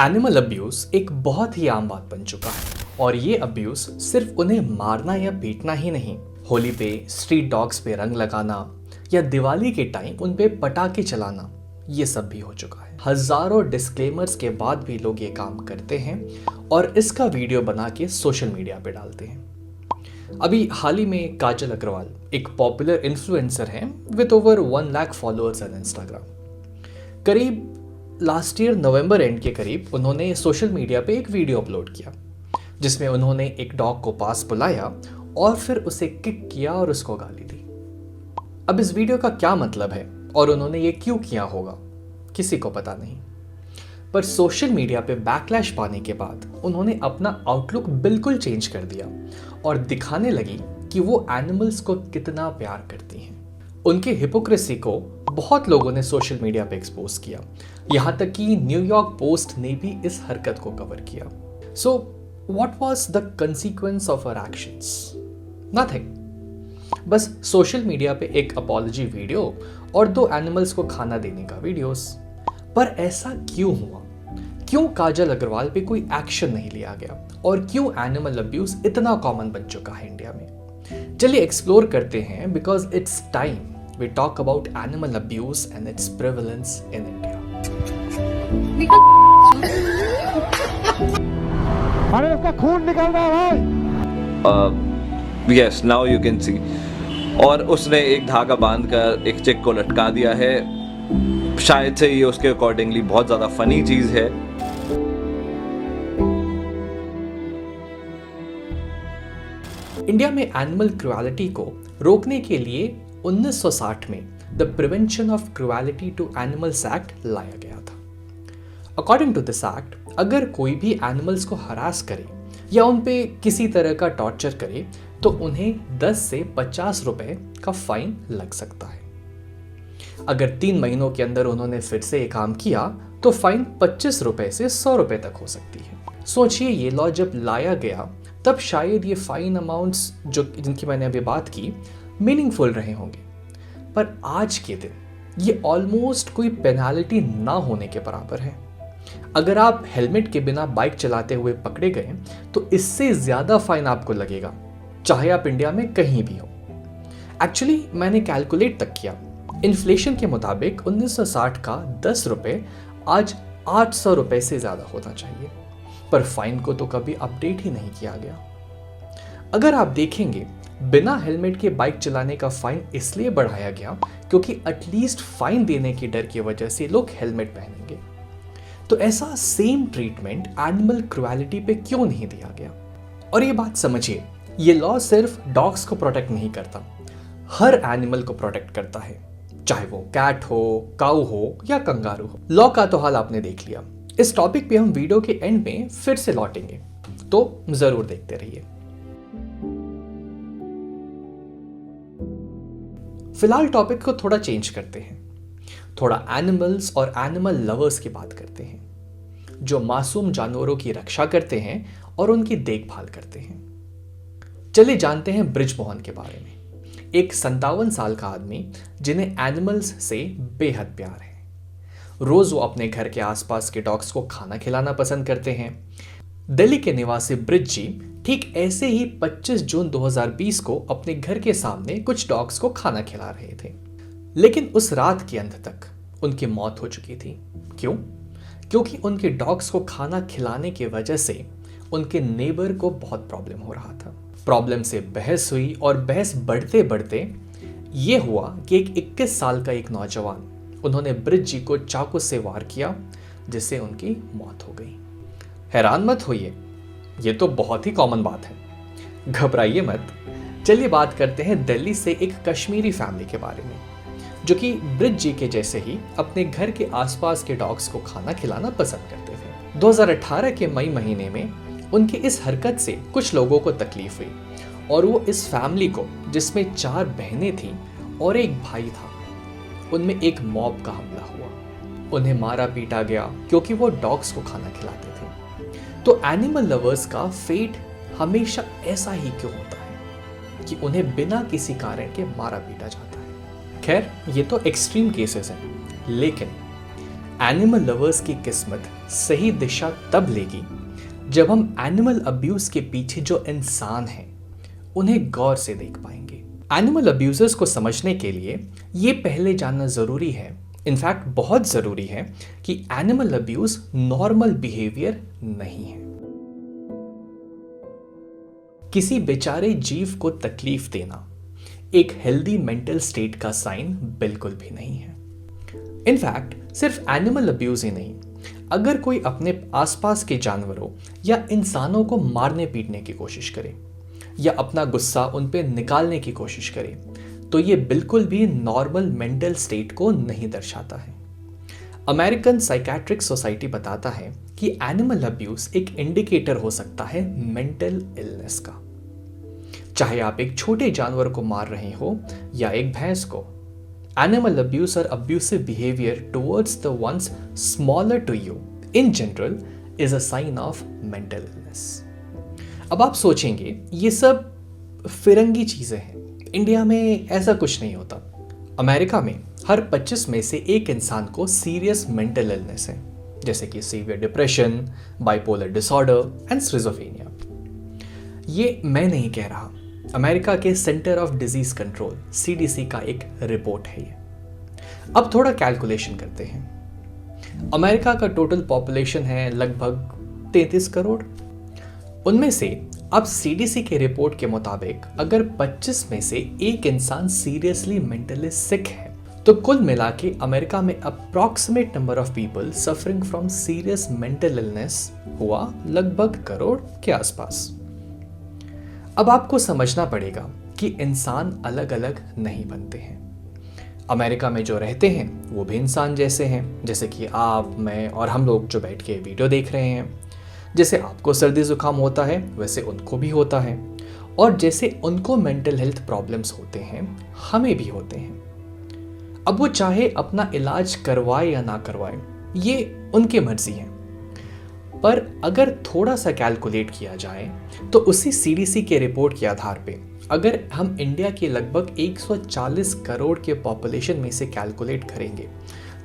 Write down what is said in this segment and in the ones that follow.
Animal abuse एक बहुत ही आम बात बन चुका है और ये अब्यूज सिर्फ उन्हें मारना या पीटना ही नहीं, होली पे स्ट्रीट डॉग्स पे रंग लगाना या दिवाली के टाइम उन पे पटाखे चलाना, ये सब भी हो चुका है। हजारों डिस्क्लेमर्स के बाद भी लोग ये काम करते हैं और इसका वीडियो बना के सोशल मीडिया पे डालते हैं। अभी हाल ही में काजल अग्रवाल एक पॉपुलर इन्फ्लुएंसर हैं with over 1 lakh followers on Instagram. करीब लास्ट ईयर नवंबर एंड के करीब उन्होंने सोशल मीडिया पे एक वीडियो अपलोड किया जिसमें उन्होंने एक डॉग को पास बुलाया और फिर उसे किक किया और उसको गाली दी। अब इस वीडियो का क्या मतलब है और उन्होंने ये क्यों किया होगा, किसी को पता नहीं। पर सोशल मीडिया पे बैकलैश पाने के बाद उन्होंने अपना आउटलुक बिल्कुल चेंज कर दिया और दिखाने लगी कि वो एनिमल्स को कितना प्यार करती हैं। उनके हिपोक्रेसी को बहुत लोगों ने सोशल मीडिया पे एक्सपोज किया, यहां तक कि न्यूयॉर्क पोस्ट ने भी इस हरकत को कवर किया। So what was the consequence of her actions? Nothing. बस सोशल मीडिया पे एक अपॉलजी वीडियो और 2 एनिमल्स को खाना देने का वीडियोस। पर ऐसा क्यों हुआ? क्यों काजल अग्रवाल पे कोई एक्शन नहीं लिया गया और क्यों एनिमल अब्यूज इतना कॉमन बन चुका है इंडिया में? चलिए एक्सप्लोर करते हैं, because it's time we talk about animal abuse and its prevalence in India. अरे उसका खून निकल रहा है भाई। Yes, now you can see. और उसने एक धागा बांधकर एक चिक को लटका दिया है। शायद से ये उसके अकॉर्डिंगली बहुत ज्यादा फनी चीज है। इंडिया में एनिमल क्रुएलिटी को रोकने के लिए 1960 में the prevention of cruelty to animals act लाया गया था। अकॉर्डिंग टू दिस एक्ट, अगर कोई भी एनिमल्स को हरास करे या उन पे किसी तरह का टॉर्चर करे तो उन्हें 10 से 50 रुपए का फाइन लग सकता है। अगर 3 महीनों के अंदर उन्होंने फिर से ये काम किया तो फाइन 25 रुपए से 100 रुपए तक हो सकती है। सोचिए, ये लॉ जब लाया गया तब शायद ये फाइन अमाउंट्स जिनकी मैंने अभी बात की मीनिंगफुल रहे होंगे, पर आज के दिन ये ऑलमोस्ट कोई पेनाल्टी ना होने के बराबर है। अगर आप हेलमेट के बिना बाइक चलाते हुए पकड़े गए तो इससे ज्यादा फाइन आपको लगेगा, चाहे आप इंडिया में कहीं भी हो। एक्चुअली मैंने कैलकुलेट तक किया, इन्फ्लेशन के मुताबिक 1960 का 10 रुपए आज 800 रुपए से ज्यादा होना चाहिए, पर फाइन को तो कभी अपडेट ही नहीं किया गया। अगर आप देखेंगे, बिना हेलमेट के बाइक चलाने का फाइन इसलिए बढ़ाया गया क्योंकि एटलीस्ट फाइन देने की डर की वजह से लोग हेलमेट पहनेंगे। तो ऐसा सेम ट्रीटमेंट एनिमल क्रुएलिटी पे क्यों नहीं दिया गया? और ये बात समझिए, ये लॉ सिर्फ डॉग्स को प्रोटेक्ट नहीं करता, हर एनिमल को प्रोटेक्ट करता है, चाहे वो कैट हो, काऊ हो या कंगारू हो। लॉ का तो हाल आपने देख लिया। इस टॉपिक पे हम वीडियो के एंड में फिर से लौटेंगे, तो जरूर देखते रहिए। फिलहाल टॉपिक को थोड़ा चेंज करते हैं, थोड़ा एनिमल्स और एनिमल लवर्स की बात करते हैं जो मासूम जानवरों की रक्षा करते हैं और उनकी देखभाल करते हैं। चलिए जानते हैं ब्रिजमोहन के बारे में, एक 57 साल का आदमी जिन्हें एनिमल्स से बेहद प्यार है। रोज वो अपने घर के आसपास के डॉग्स को खाना खिलाना पसंद करते हैं। दिल्ली के निवासी ब्रिज जी ठीक ऐसे ही 25 जून 2020 को अपने घर के सामने कुछ डॉग्स को खाना खिला रहे थे, लेकिन उस रात के अंत तक उनकी मौत हो चुकी थी। क्यों? क्योंकि उनके डॉग्स को खाना खिलाने की वजह से उनके नेबर को बहुत प्रॉब्लम हो रहा था। प्रॉब्लम से बहस हुई और बहस बढ़ते बढ़ते ये हुआ कि एक 21 साल का एक नौजवान, उन्होंने ब्रिज जी को चाकू से वार किया जिससे उनकी मौत हो गई। हैरान मत होइए, ये तो बहुत ही कॉमन बात है, घबराइए मत। चलिए बात करते हैं दिल्ली से एक कश्मीरी फैमिली के बारे में जो कि ब्रिज जी के जैसे ही अपने घर के आसपास के डॉग्स को खाना खिलाना पसंद करते थे। 2018 के मई महीने में उनकी इस हरकत से कुछ लोगों को तकलीफ हुई और वो इस फैमिली को, जिसमें 4 बहनें थीं और एक भाई था, उनमें एक मॉब का हमला हुआ। उन्हें मारा पीटा गया क्योंकि वो डॉग्स को खाना खिलाते थे। तो एनिमल लवर्स का फेट हमेशा ऐसा ही क्यों होता है कि उन्हें बिना किसी कारण के मारा पीटा जाता है? खैर, ये तो एक्सट्रीम केसेस हैं, लेकिन एनिमल लवर्स की किस्मत सही दिशा तब लेगी जब हम एनिमल अब्यूज के पीछे जो इंसान हैं उन्हें गौर से देख पाएंगे। एनिमल अब्यूजर्स को समझने के लिए ये पहले जानना जरूरी है, इनफैक्ट बहुत जरूरी है, कि एनिमल अब्यूज नॉर्मल बिहेवियर नहीं है। किसी बेचारे जीव को तकलीफ देना एक हेल्दी मेंटल स्टेट का साइन बिल्कुल भी नहीं है। इनफैक्ट सिर्फ एनिमल अब्यूज ही नहीं, अगर कोई अपने आसपास के जानवरों या इंसानों को मारने पीटने की कोशिश करे या अपना गुस्सा उन पे निकालने की कोशिश करे, तो ये बिल्कुल भी नॉर्मल मेंटल स्टेट को नहीं दर्शाता है। अमेरिकन साइकेट्रिक सोसाइटी बताता है कि एनिमल अब्यूज एक इंडिकेटर हो सकता है मेंटल इलनेस का। चाहे आप एक छोटे जानवर को मार रहे हो या एक भैंस को, एनिमल अब्यूज और abusive behaviour towards the ones smaller to you in general is a sign of mental illness. अब आप सोचेंगे ये सब फिरंगी चीजें हैं, इंडिया में ऐसा कुछ नहीं होता। अमेरिका में हर 25 में से एक इंसान को सीरियस मेंटल इलनेस है, जैसे कि severe depression, bipolar disorder and schizophrenia. ये मैं नहीं कह रहा, अमेरिका के centre of disease control CDC का एक रिपोर्ट है ये। अब थोड़ा कैलकुलेशन करते हैं। अमेरिका का टोटल पॉपुलेशन है लगभग 33 करोड़। उनमें से अब CDC के रिपोर्ट के मुताबिक अगर 25 में से एक इंसान सीरियसली मेंटली सिक है, तो कुल मिला के अमेरिका में approximate number of people suffering from serious mental illness हुआ लगभग करोड़ के आसपास। अब आपको समझना पड़ेगा कि इंसान अलग अलग नहीं बनते हैं। अमेरिका में जो रहते हैं वो भी इंसान जैसे हैं, जैसे कि आप, मैं और हम लोग जो बैठ के वीडियो देख रहे हैं। जैसे आपको सर्दी जुकाम होता है वैसे उनको भी होता है, और जैसे उनको मेंटल हेल्थ प्रॉब्लम्स होते हैं हमें भी होते हैं। अब वो चाहे अपना इलाज करवाए या ना करवाए, ये उनकी मर्जी है। पर अगर थोड़ा सा कैलकुलेट किया जाए तो उसी CDC के रिपोर्ट के आधार पे अगर हम इंडिया के लगभग 140 करोड़ के पॉपुलेशन में से कैलकुलेट करेंगे,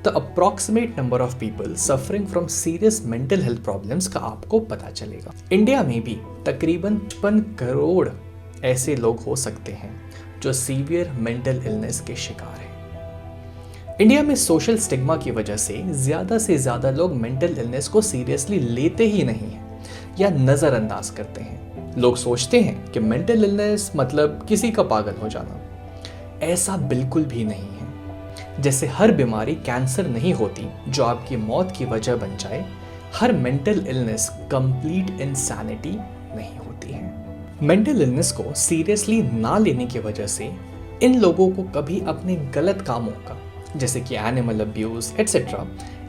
तो approximate number of people suffering from serious mental health problems का आपको पता चलेगा। इंडिया में भी तकरीबन 55 करोड़ ऐसे लोग हो सकते हैं जो सीवियर मेंटल इलनेस के शिकार हैं। इंडिया में सोशल स्टिग्मा की वजह से ज्यादा लोग मेंटल इलनेस को सीरियसली लेते ही नहीं हैं या नजरअंदाज करते हैं। लोग सोचते हैं कि मेंटल इलनेस मतलब किसी का पागल हो जाना। ऐसा बिल्कुल भी नहीं है। जैसे हर बीमारी कैंसर नहीं होती जो आपकी मौत की वजह बन जाए, हर मेंटल इलनेस कंप्लीट इंसैनिटी नहीं होती है। मेंटल इलनेस को सीरियसली ना लेने की वजह से इन लोगों को कभी अपने गलत कामों का, जैसे कि एनिमल अब्यूज एटसेट्रा,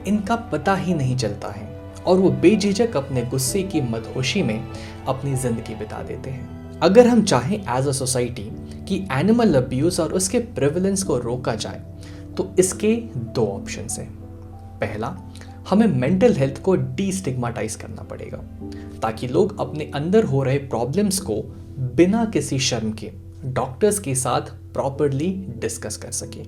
इनका पता ही नहीं चलता है और वो बेझिझक अपने गुस्से की मदहोशी में अपनी जिंदगी बिता देते हैं। अगर हम चाहें एज अ सोसाइटी कि एनिमल अब्यूज और उसके प्रेवलेंस को रोका जाए, तो इसके 2 ऑप्शंस हैं। पहला, हमें मेंटल हेल्थ को डीस्टिग्माटाइज करना पड़ेगा ताकि लोग अपने अंदर हो रहे प्रॉब्लम्स को बिना किसी शर्म के डॉक्टर्स के साथ प्रॉपरली डिस्कस कर सकें।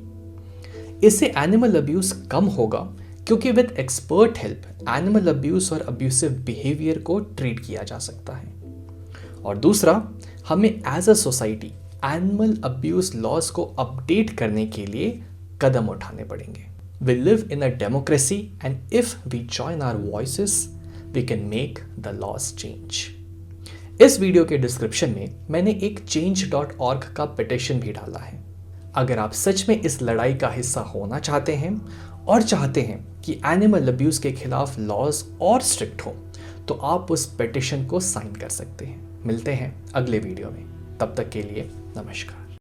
इससे एनिमल अब्यूज कम होगा क्योंकि with expert help animal abuse और अब्यूसिव बिहेवियर को ट्रीट किया जा सकता है। और दूसरा, हमें as a society animal abuse laws को अपडेट करने के लिए कदम उठाने पड़ेंगे। We live in a democracy and if we join our voices we can make the laws change. इस वीडियो के डिस्क्रिप्शन में मैंने एक change.org का पिटिशन भी डाला है। अगर आप सच में इस लड़ाई का हिस्सा होना चाहते हैं और चाहते हैं कि एनिमल अब्यूज के खिलाफ लॉज और स्ट्रिक्ट हो, तो आप उस पिटिशन को साइन कर सकते हैं। मिलते हैं अगले वीडियो में, तब तक के लिए नमस्कार।